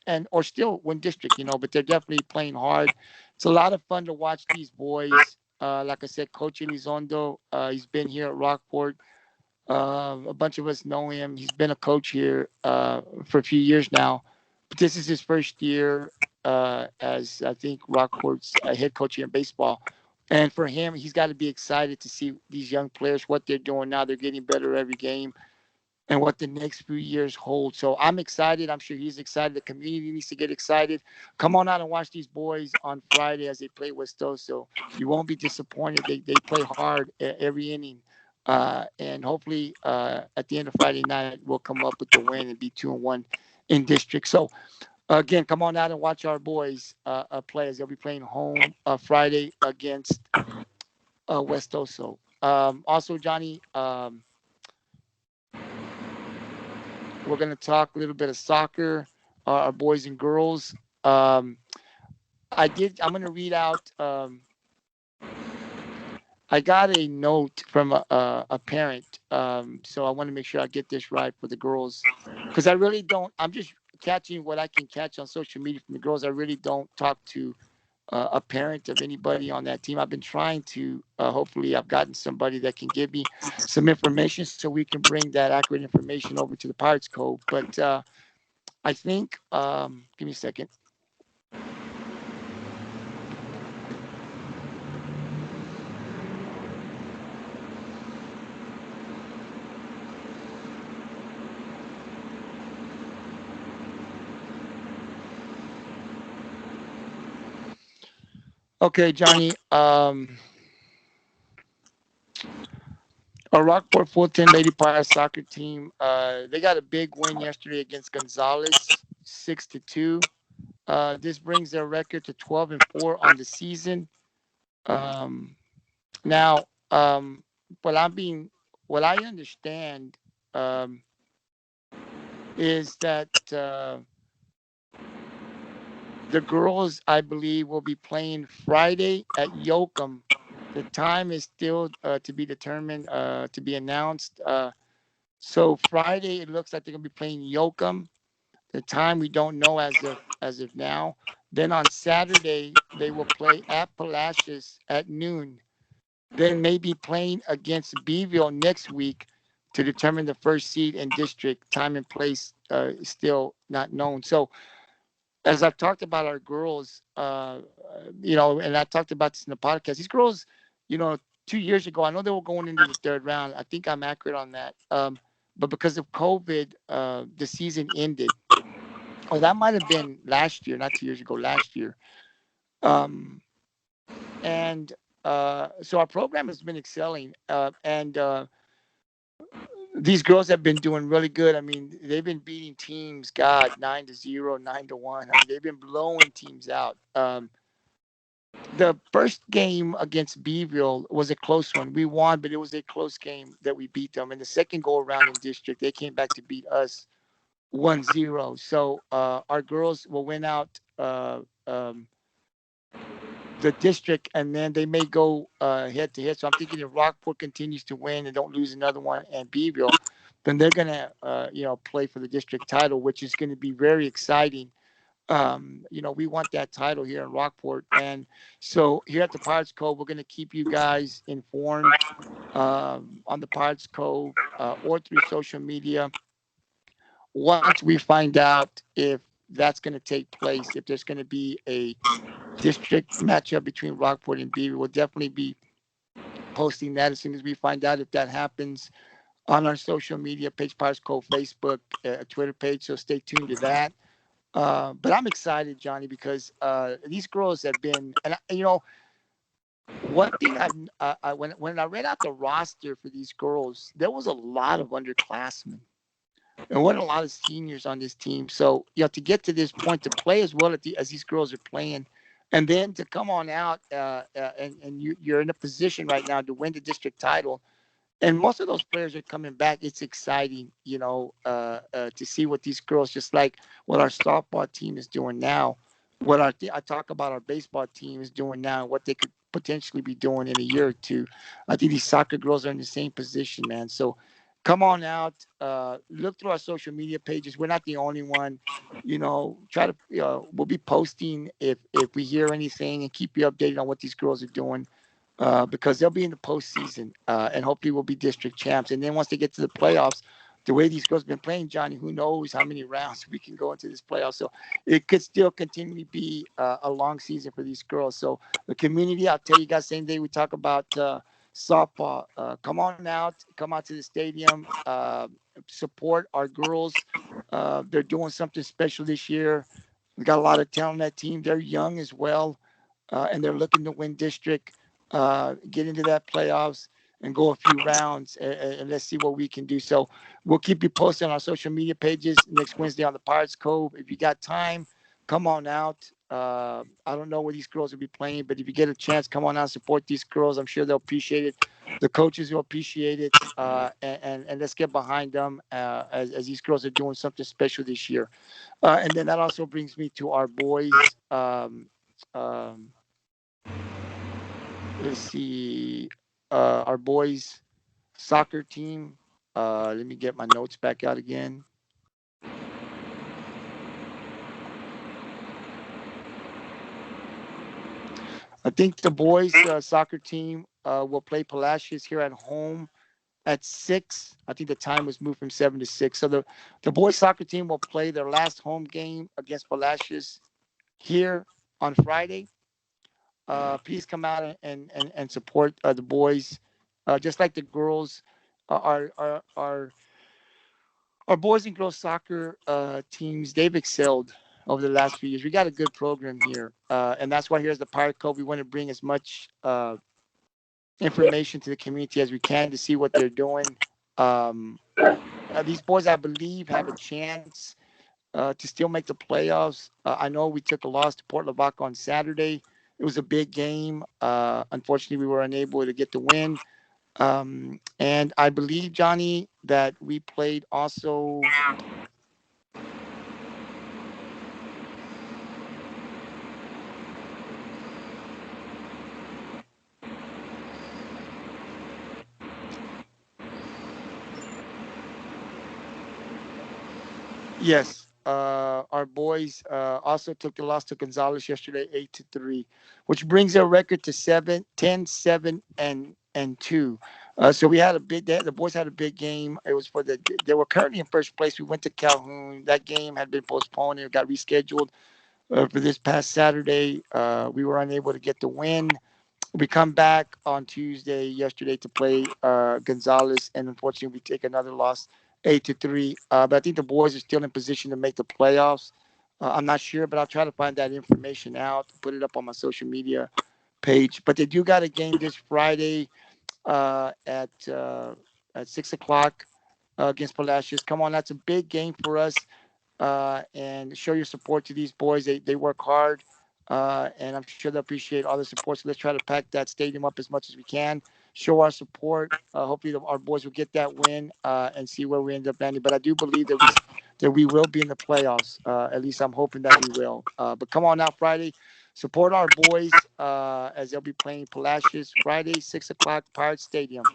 and or still win district, but they're definitely playing hard. It's a lot of fun to watch these boys. Like I said, Coach Elizondo, he's been here at Rockport. A bunch of us know him. He's been a coach here for a few years now, but this is his first year as I think Rockport's head coach here in baseball. And for him, he's got to be excited to see these young players, what they're doing now. They're getting better every game and what the next few years hold. So I'm excited. I'm sure he's excited. The community needs to get excited. Come on out and watch these boys on Friday as they play West Oso. You won't be disappointed. They play hard every inning. And hopefully at the end of Friday night, we'll come up with the win and be 2-1 in district. So again, come on out and watch our boys play as they'll be playing home Friday against West Oso. Also, Johnny, we're going to talk a little bit of soccer, our boys and girls. I'm going to read out. I got a note from a parent. So I want to make sure I get this right for the girls. Because I really don't. I'm just catching what I can catch on social media from the girls. I really don't talk to a parent of anybody on that team. I've been trying to. Hopefully, I've gotten somebody that can give me some information so we can bring that accurate information over to the Pirates Cove. But I think, give me a second. Okay, Johnny. Our Rockport-Fulton Lady Pirates soccer team. They got a big win yesterday against Gonzales, 6-2. This brings their record to 12-4 on the season. Um, now, what I'm being, what I understand, um, is that the girls, I believe, will be playing Friday at Yoakum. The time is still to be determined, to be announced. So Friday, it looks like they're gonna be playing Yoakum. The time we don't know as of now. Then on Saturday, they will play at Palacios at noon. Then maybe playing against Beeville next week to determine the first seed in district. Time and place is still not known. So as I've talked about our girls, and I talked about this in the podcast, these girls, 2 years ago, I know they were going into the third round. I think I'm accurate on that. But because of COVID, the season ended. Oh, that might have been last year, not 2 years ago, last year. Um, and so our program has been excelling. And these girls have been doing really good. I mean, they've been beating teams, God, 9-0, 9-1. I mean, they've been blowing teams out. The first game against Beeville was a close one. We won, but it was a close game that we beat them. And the second go around in district, they came back to beat us 1-0. So our girls will win out the district, and then they may go head to head. So I'm thinking if Rockport continues to win and don't lose another one, and Beeville, then they're gonna play for the district title, which is going to be very exciting. We want that title here in Rockport, and so here at the Pirates Cove, we're going to keep you guys informed on the Pirates Cove or through social media. Once we find out if that's going to take place, if there's going to be a district matchup between Rockport and Beeville, we'll definitely be posting that as soon as we find out if that happens on our social media page, Pirates Cove Facebook, Twitter page. So stay tuned to that. But I'm excited, Johnny, because these girls have been, and one thing when I read out the roster for these girls, there was a lot of underclassmen and what a lot of seniors on this team. So to get to this point, to play as well as these girls are playing And then to come on out, and you're in a position right now to win the district title, and most of those players are coming back. It's exciting, to see what these girls, just like what our softball team is doing now, what I talk about our baseball team is doing now, and what they could potentially be doing in a year or two. I think these soccer girls are in the same position, man. So come on out, look through our social media pages. We're not the only one. Try to, we'll be posting if we hear anything, and keep you updated on what these girls are doing, because they'll be in the postseason, and hopefully we'll be district champs. And then once they get to the playoffs, the way these girls have been playing, Johnny, who knows how many rounds we can go into this playoff. So it could still continue to be a long season for these girls. So the community, I'll tell you guys, same day we talk about softball, come on out, come out to the stadium, support our girls. They're doing something special this year. We got a lot of talent on that team. They're young as well, and they're looking to win district, get into that playoffs, and go a few rounds, and let's see what we can do. So we'll keep you posted on our social media pages next Wednesday on the Pirates Cove. If you got time, come on out. I don't know where these girls will be playing, but if you get a chance, come on out and support these girls. I'm sure they'll appreciate it. The coaches will appreciate it, and let's get behind them, as these girls are doing something special this year. And then that also brings me to our boys. Um, let's see, our boys soccer team. Let me get my notes back out again. I think the boys soccer team will play Palacios here at home at 6. I think the time was moved from 7 to 6. So the boys soccer team will play their last home game against Palacios here on Friday. Please come out and support the boys, just like the girls. Our boys and girls soccer teams, they've excelled over the last few years. We got a good program here, and that's why here's the Pirate Cove. We want to bring as much information to the community as we can to see what they're doing. Um, these boys, I believe, have a chance to still make the playoffs. I know we took a loss to Port Lavaca on Saturday. It was a big game. Unfortunately, we were unable to get the win. And I believe, Johnny, that we played also. Yes, our boys also took the loss to Gonzales yesterday, 8-3, which brings their record to 7-10-7-2. So we had a big. The boys had a big game. It was for the. They were currently in first place. We went to Calhoun. That game had been postponed and got rescheduled for this past Saturday. We were unable to get the win. We come back on Tuesday, yesterday, to play Gonzales, and unfortunately, we take another loss, 8-3. But I think the boys are still in position to make the playoffs. I'm not sure, but I'll try to find that information out, put it up on my social media page. But they do got a game this Friday uh, at uh, at 6 o'clock against Palacios. Come on, that's a big game for us, and show your support to these boys. They work hard, and I'm sure they'll appreciate all the support. So let's try to pack that stadium up as much as we can. Show our support. Hopefully, our boys will get that win, and see where we end up landing. But I do believe that we will be in the playoffs. At least I'm hoping that we will. But come on out Friday. Support our boys as they'll be playing Palacios Friday, 6 o'clock, Pirate Stadium.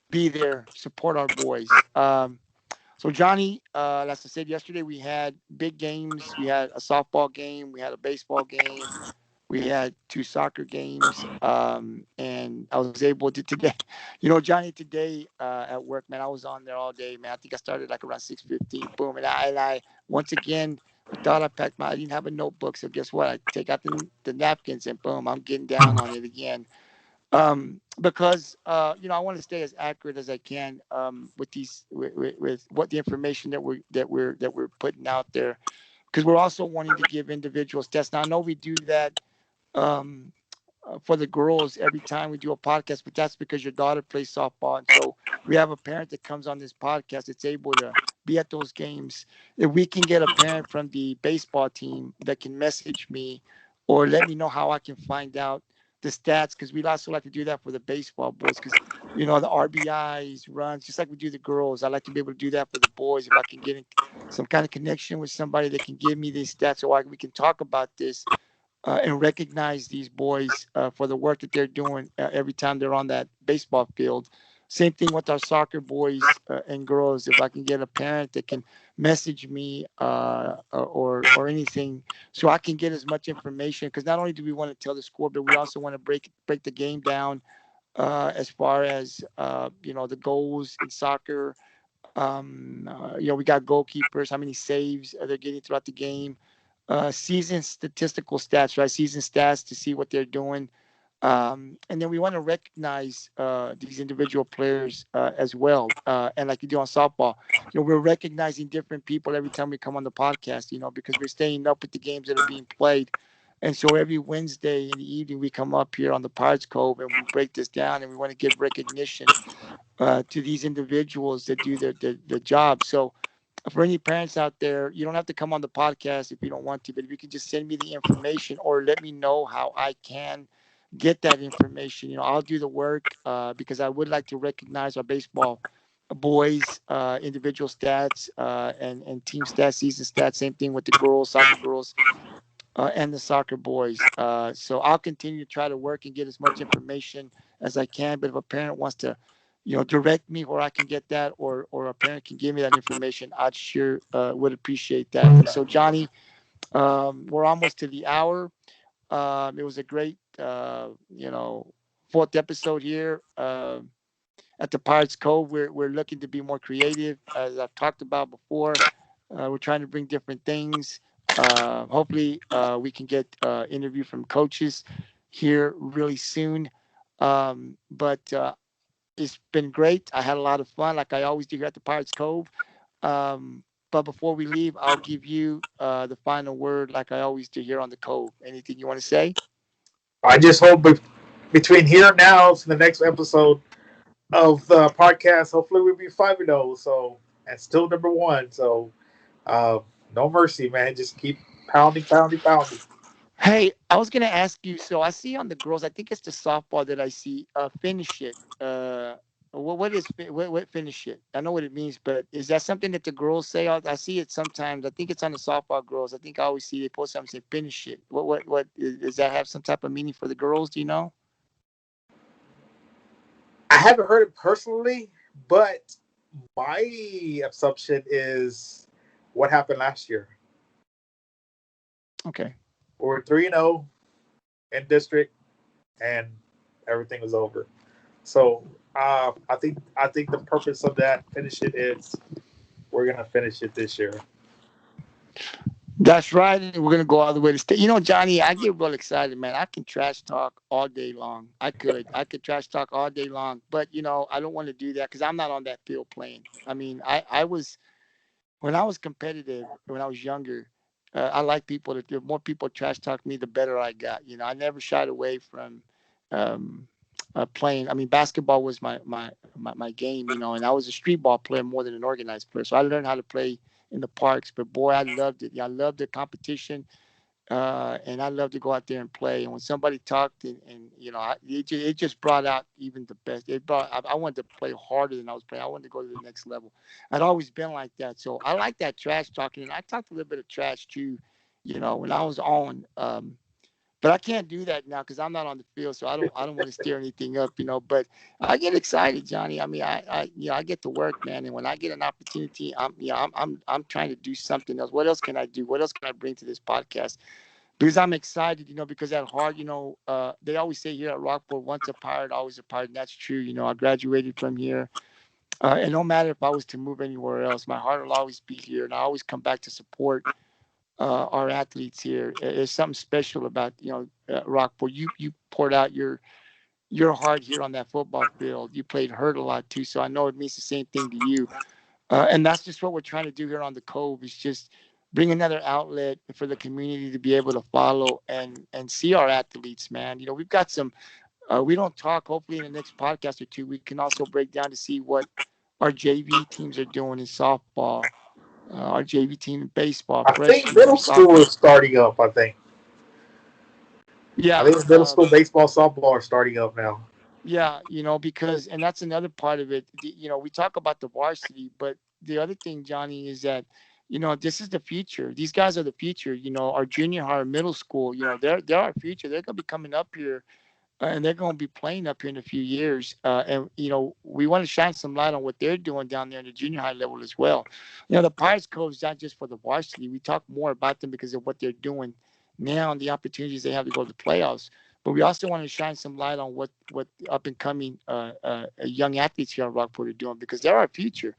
Be there, support our boys. So Johnny, as I said yesterday, we had big games. We had a softball game. We had a baseball game. We had two soccer games. And I was able to today. Johnny, today at work, man, I was on there all day, man. I think I started like around 6:15. Boom, and I once again. I thought I packed I didn't have a notebook, so guess what? I take out the napkins and boom, I'm getting down on it again, because I want to stay as accurate as I can, with with what the information that we're putting out there, because we're also wanting to give individuals tests. Now I know we do that, um, for the girls every time we do a podcast, but that's because your daughter plays softball, and so we have a parent that comes on this podcast that's able to be at those games. If we can get a parent from the baseball team that can message me, or let me know how I can find out the stats, because we also like to do that for the baseball boys, because the RBIs, runs, just like we do the girls. I like to be able to do that for the boys. If I can get in some kind of connection with somebody that can give me these stats, so we can talk about this and recognize these boys for the work that they're doing every time they're on that baseball field. Same thing with our soccer boys and girls. If I can get a parent that can message me or anything, so I can get as much information, because not only do we want to tell the score, but we also want to break the game down as far as the goals in soccer. We got goalkeepers, how many saves they're getting throughout the game, season statistical stats, right? Season stats to see what they're doing. And then we want to recognize these individual players as well. And like you do on softball, we're recognizing different people every time we come on the podcast, because we're staying up with the games that are being played. And so every Wednesday in the evening, we come up here on the Pirates Cove and we break this down, and we want to give recognition to these individuals that do the job. So for any parents out there, you don't have to come on the podcast if you don't want to, but if you can just send me the information or let me know how I can get that information, I'll do the work because I would like to recognize our baseball boys, individual stats, and team stats, season stats. Same thing with the girls, soccer girls, and the soccer boys. So I'll continue to try to work and get as much information as I can. But if a parent wants to, direct me where I can get that, or a parent can give me that information, I'd sure would appreciate that. And so, Johnny, we're almost to the hour. It was a great, fourth episode here. At the Pirates Cove, we're looking to be more creative, as I've talked about before. We're trying to bring different things. Hopefully, we can get interview from coaches here really soon. But it's been great. I had a lot of fun, like I always do here at the Pirates Cove. But before we leave, I'll give you the final word, like I always do here on the Cove. Anything you want to say? I just hope between here and now to the next episode of the podcast, hopefully we'll be 5-0. So, and still number one. So, uh, no mercy, man. Just keep pounding, pounding, pounding. Hey, I was gonna ask you. So I see on the girls, I think it's the softball that I see. Finish it. What is what finish it? I know what it means, but is that something that the girls say? I see it sometimes. I think it's on the softball girls. I think I always see they post something say finish it. Does that have some type of meaning for the girls? Do you know? I haven't heard it personally, but my assumption is what happened last year. Okay. We're 3-0 in district, and everything was over. So I think the purpose of that finish it is we're gonna finish it this year. That's right. And we're gonna go all the way to state. Johnny, I get real excited, man. I can trash talk all day long. I could trash talk all day long, but I don't want to do that because I'm not on that field playing. I mean, I was when I was competitive when I was younger. I like people that the more people trash talk me, the better I got. I never shied away from um, playing. I mean, basketball was my game, and I was a street ball player more than an organized player. So I learned how to play in the parks. But boy, I loved it. Yeah, I loved the competition, and I love to go out there and play. And when somebody talked, and it just brought out even the best. I wanted to play harder than I was playing. I wanted to go to the next level. I'd always been like that, so I like that trash talking, and I talked a little bit of trash too, when I was on. But I can't do that now because I'm not on the field, so I don't want to stir anything up, But I get excited, Johnny. I mean, I get to work, man, and when I get an opportunity, I'm trying to do something else. What else can I do? What else can I bring to this podcast? Because I'm excited, because at heart, they always say here at Rockport, once a pirate, always a pirate. And that's true. I graduated from here. And no matter if I was to move anywhere else, my heart will always be here. And I always come back to support our athletes here. There's something special about, Rockport. You poured out your heart here on that football field. You played hurt a lot too. So I know it means the same thing to you. And that's just what we're trying to do here on the Cove is just bring another outlet for the community to be able to follow and see our athletes, man. We've got some, we don't talk, hopefully in the next podcast or two, we can also break down to see what our JV teams are doing in softball, our JV team in baseball, I think freshman, middle school sophomore. is starting up. I think. I Yeah. think middle school baseball, softball are starting up now. Yeah, because and that's another part of it. We talk about the varsity, but the other thing, Johnny, is that this is the future. These guys are the future. Our junior high, or middle school. They're our future. They're gonna be coming up here, and they're gonna be playing up here in a few years. And we want to shine some light on what they're doing down there in the junior high level as well. The Pirates Cove is not just for the varsity. We talk more about them because of what they're doing now and the opportunities they have to go to the playoffs. But we also want to shine some light on what up and coming young athletes here at Rockport are doing because they're our future.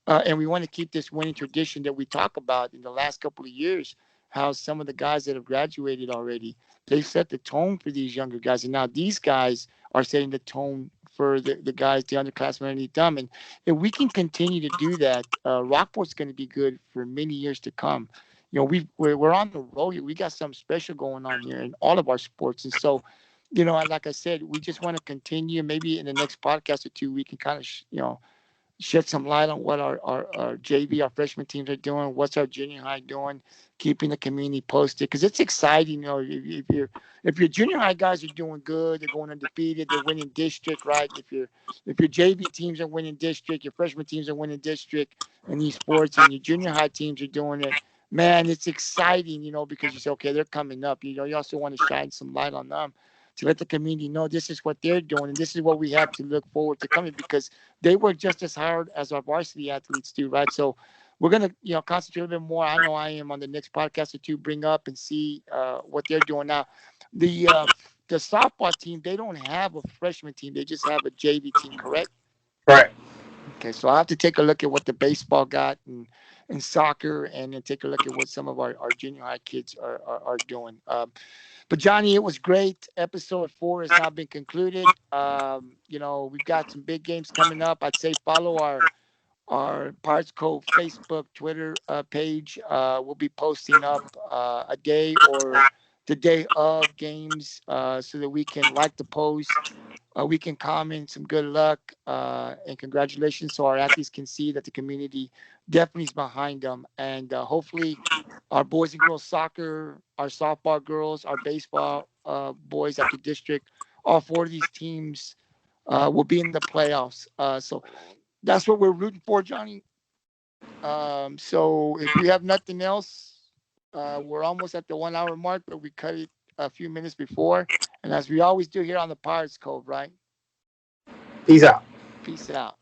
And we want to keep this winning tradition that we talk about in the last couple of years. How some of the guys that have graduated already, they set the tone for these younger guys, and now these guys are setting the tone for the guys, the underclassmen underneath them. And if we can continue to do that, Rockport's going to be good for many years to come. We're on the road here. We got something special going on here in all of our sports, and so. Like I said, we just want to continue. Maybe in the next podcast or two, we can kind of, shed some light on what our JV, our freshman teams are doing, what's our junior high doing, keeping the community posted because it's exciting. If your junior high guys are doing good, they're going undefeated, they're winning district, right? If your JV teams are winning district, your freshman teams are winning district in these sports, and your junior high teams are doing it. Man, it's exciting, because you say, okay, they're coming up. You also want to shine some light on them to let the community know this is what they're doing and this is what we have to look forward to coming because they work just as hard as our varsity athletes do, right? So we're gonna, concentrate a little bit more. I know I am on the next podcast or two, bring up and see what they're doing now. The softball team, they don't have a freshman team; they just have a JV team, correct? Right. Okay, so I have to take a look at what the baseball got and soccer, and then take a look at what some of our junior high kids are doing. But Johnny, it was great. Episode 4 has now been concluded. We've got some big games coming up. I'd say follow our Pirates Cove Facebook, Twitter page. We'll be posting up a day or the day of games so that we can like the post. We can comment some good luck and congratulations so our athletes can see that the community definitely is behind them. And hopefully, our boys and girls soccer, our softball girls, our baseball boys at the district, all 4 of these teams will be in the playoffs. So that's what we're rooting for, Johnny. So if you have nothing else, we're almost at the 1 hour mark, but we cut it a few minutes before. And as we always do here on the Pirates Cove, right? Peace out. Peace out.